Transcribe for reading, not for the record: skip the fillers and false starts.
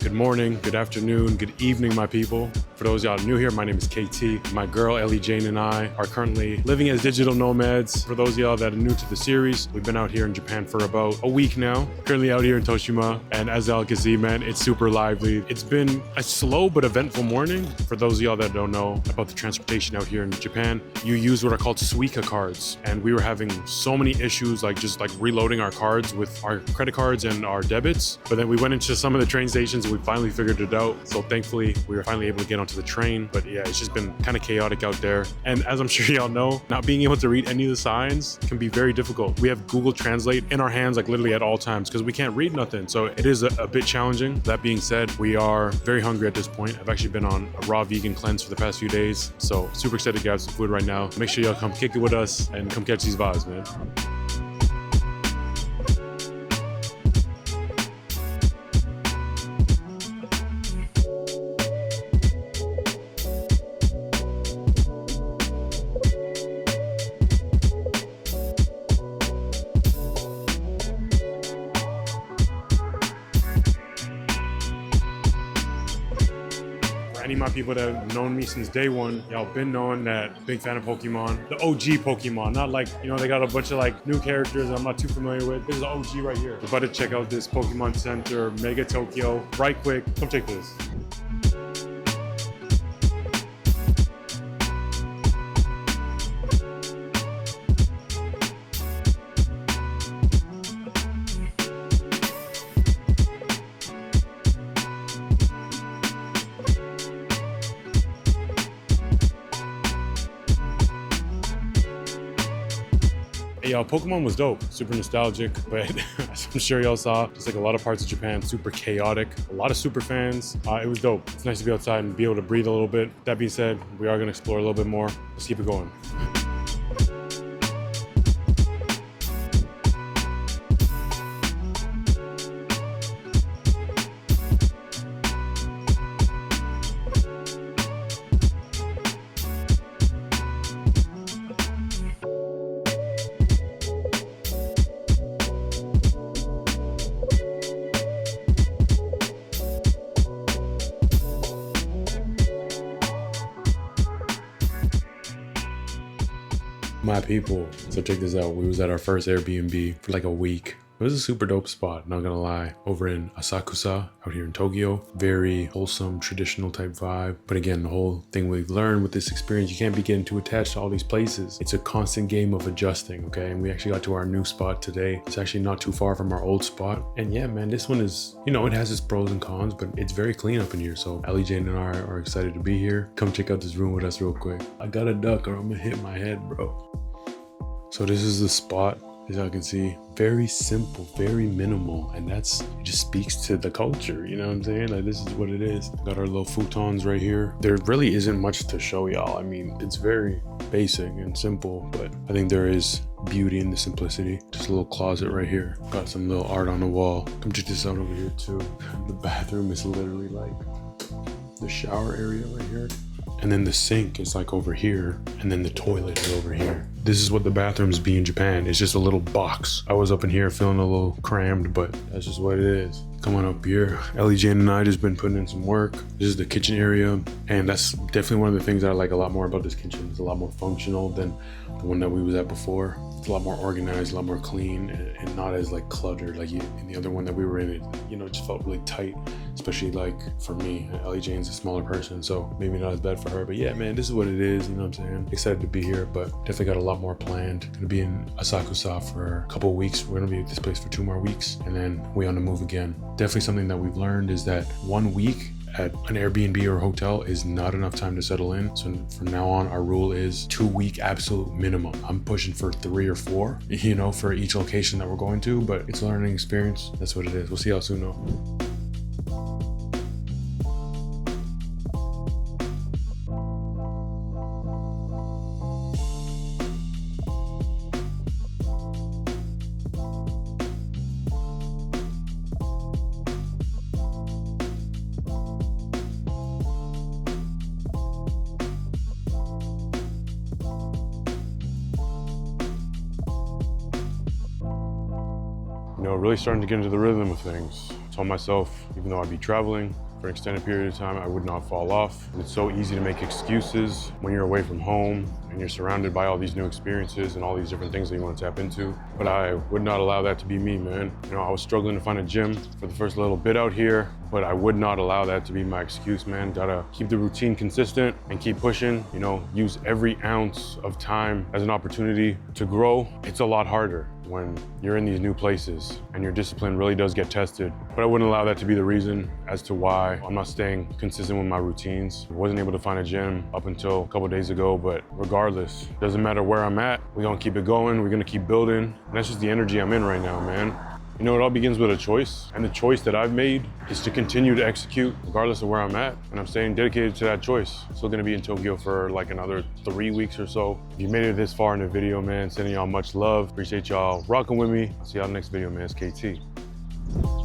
Good morning, good afternoon, good evening, my people. For those of y'all new here, my name is KT. My girl, Ellie Jane, and I are currently living as digital nomads. For those of y'all that are new to the series, we've been out here in Japan for about a week now. Currently out here in Toshima, and as y'all can see, man, it's super lively. It's been a slow but eventful morning. For those of y'all that don't know about the transportation out here in Japan, you use what are called Suica cards. And we were having so many issues, just reloading our cards with our credit cards and our debits. But then we went into some of the train stations and we finally figured it out. So thankfully, we were finally able to get onto the train. But yeah, it's just been kind of chaotic out there. And as I'm sure y'all know, not being able to read any of the signs can be very difficult. We have Google Translate in our hands, literally at all times, because we can't read nothing. So it is a bit challenging. That being said, we are very hungry at this point. I've actually been on a raw vegan cleanse for the past few days. So super excited to grab some food right now. Make sure y'all come kick it with us and come catch these vibes, man. Any of my people that have known me since day one, y'all been knowing that big fan of Pokemon. The OG Pokemon, not they got a bunch of new characters I'm not too familiar with. This is the OG right here. We're about to check out this Pokemon Center, Mega Tokyo, right quick. Come check this. Yo, Pokemon was dope, super nostalgic, but as I'm sure y'all saw, just like a lot of parts of Japan, super chaotic, a lot of super fans. It was dope. It's nice to be outside and be able to breathe a little bit. That being said, we are gonna explore a little bit more. Let's keep it going. My people, so check this out. We was at our first Airbnb for a week. It was a super dope spot, not gonna lie. Over in Asakusa, out here in Tokyo. Very wholesome, traditional type vibe. But again, the whole thing we've learned with this experience, you can't be getting too attached to all these places. It's a constant game of adjusting, okay? And we actually got to our new spot today. It's actually not too far from our old spot. And yeah, man, this one is, it has its pros and cons, but it's very clean up in here. So Ellie Jane and I are excited to be here. Come check out this room with us real quick. I got a duck or I'm gonna hit my head, bro. So this is the spot, as y'all can see. Very simple, very minimal, and it just speaks to the culture, you know what I'm saying? This is what it is. Got our little futons right here. There really isn't much to show y'all. I mean, it's very basic and simple, but I think there is beauty in the simplicity. Just a little closet right here. Got some little art on the wall. Come check this out over here too. The bathroom is literally the shower area right here. And then the sink is over here, and then the toilet is over here. This is what the bathrooms be in Japan. It's just a little box. I was up in here feeling a little crammed, but that's just what it is. Come on up here. Ellie Jane and I just been putting in some work. This is the kitchen area, and that's definitely one of the things that I like a lot more about this kitchen. It's a lot more functional than the one that we was at before. It's a lot more organized, a lot more clean, and not as cluttered in the other one that we were in. It just felt really tight, especially for me. Ellie Jane's a smaller person, so maybe not as bad for her. But yeah, man, this is what it is. You know what I'm saying? Excited to be here, but definitely got a lot more planned. Gonna be in Asakusa for a couple of weeks. We're gonna be at this place for 2 more weeks, and then we on the move again. Definitely something that we've learned is that 1 week at an Airbnb or hotel is not enough time to settle in. So from now on, our rule is 2-week absolute minimum. I'm pushing for 3 or 4, for each location that we're going to, but it's a learning experience. That's what it is. We'll see y'all soon though. Really starting to get into the rhythm of things. told myself, even though I'd be traveling for an extended period of time, I would not fall off. It's so easy to make excuses when you're away from home and you're surrounded by all these new experiences and all these different things that you want to tap into. But I would not allow that to be me, man. You know, I was struggling to find a gym for the first little bit out here, but I would not allow that to be my excuse, man. Gotta keep the routine consistent and keep pushing, you know, use every ounce of time as an opportunity to grow. It's a lot harder when you're in these new places and your discipline really does get tested. But I wouldn't allow that to be the reason as to why I'm not staying consistent with my routines. I wasn't able to find a gym up until a couple days ago, but regardless, doesn't matter where I'm at, we're gonna keep it going, we're gonna keep building. And that's just the energy I'm in right now, man. You know, it all begins with a choice, and the choice that I've made is to continue to execute regardless of where I'm at, and I'm staying dedicated to that choice. Still gonna be in Tokyo for like another 3 weeks or so. If you made it this far in the video, man, sending y'all much love. Appreciate y'all rocking with me. I'll see y'all in the next video, man. It's KT.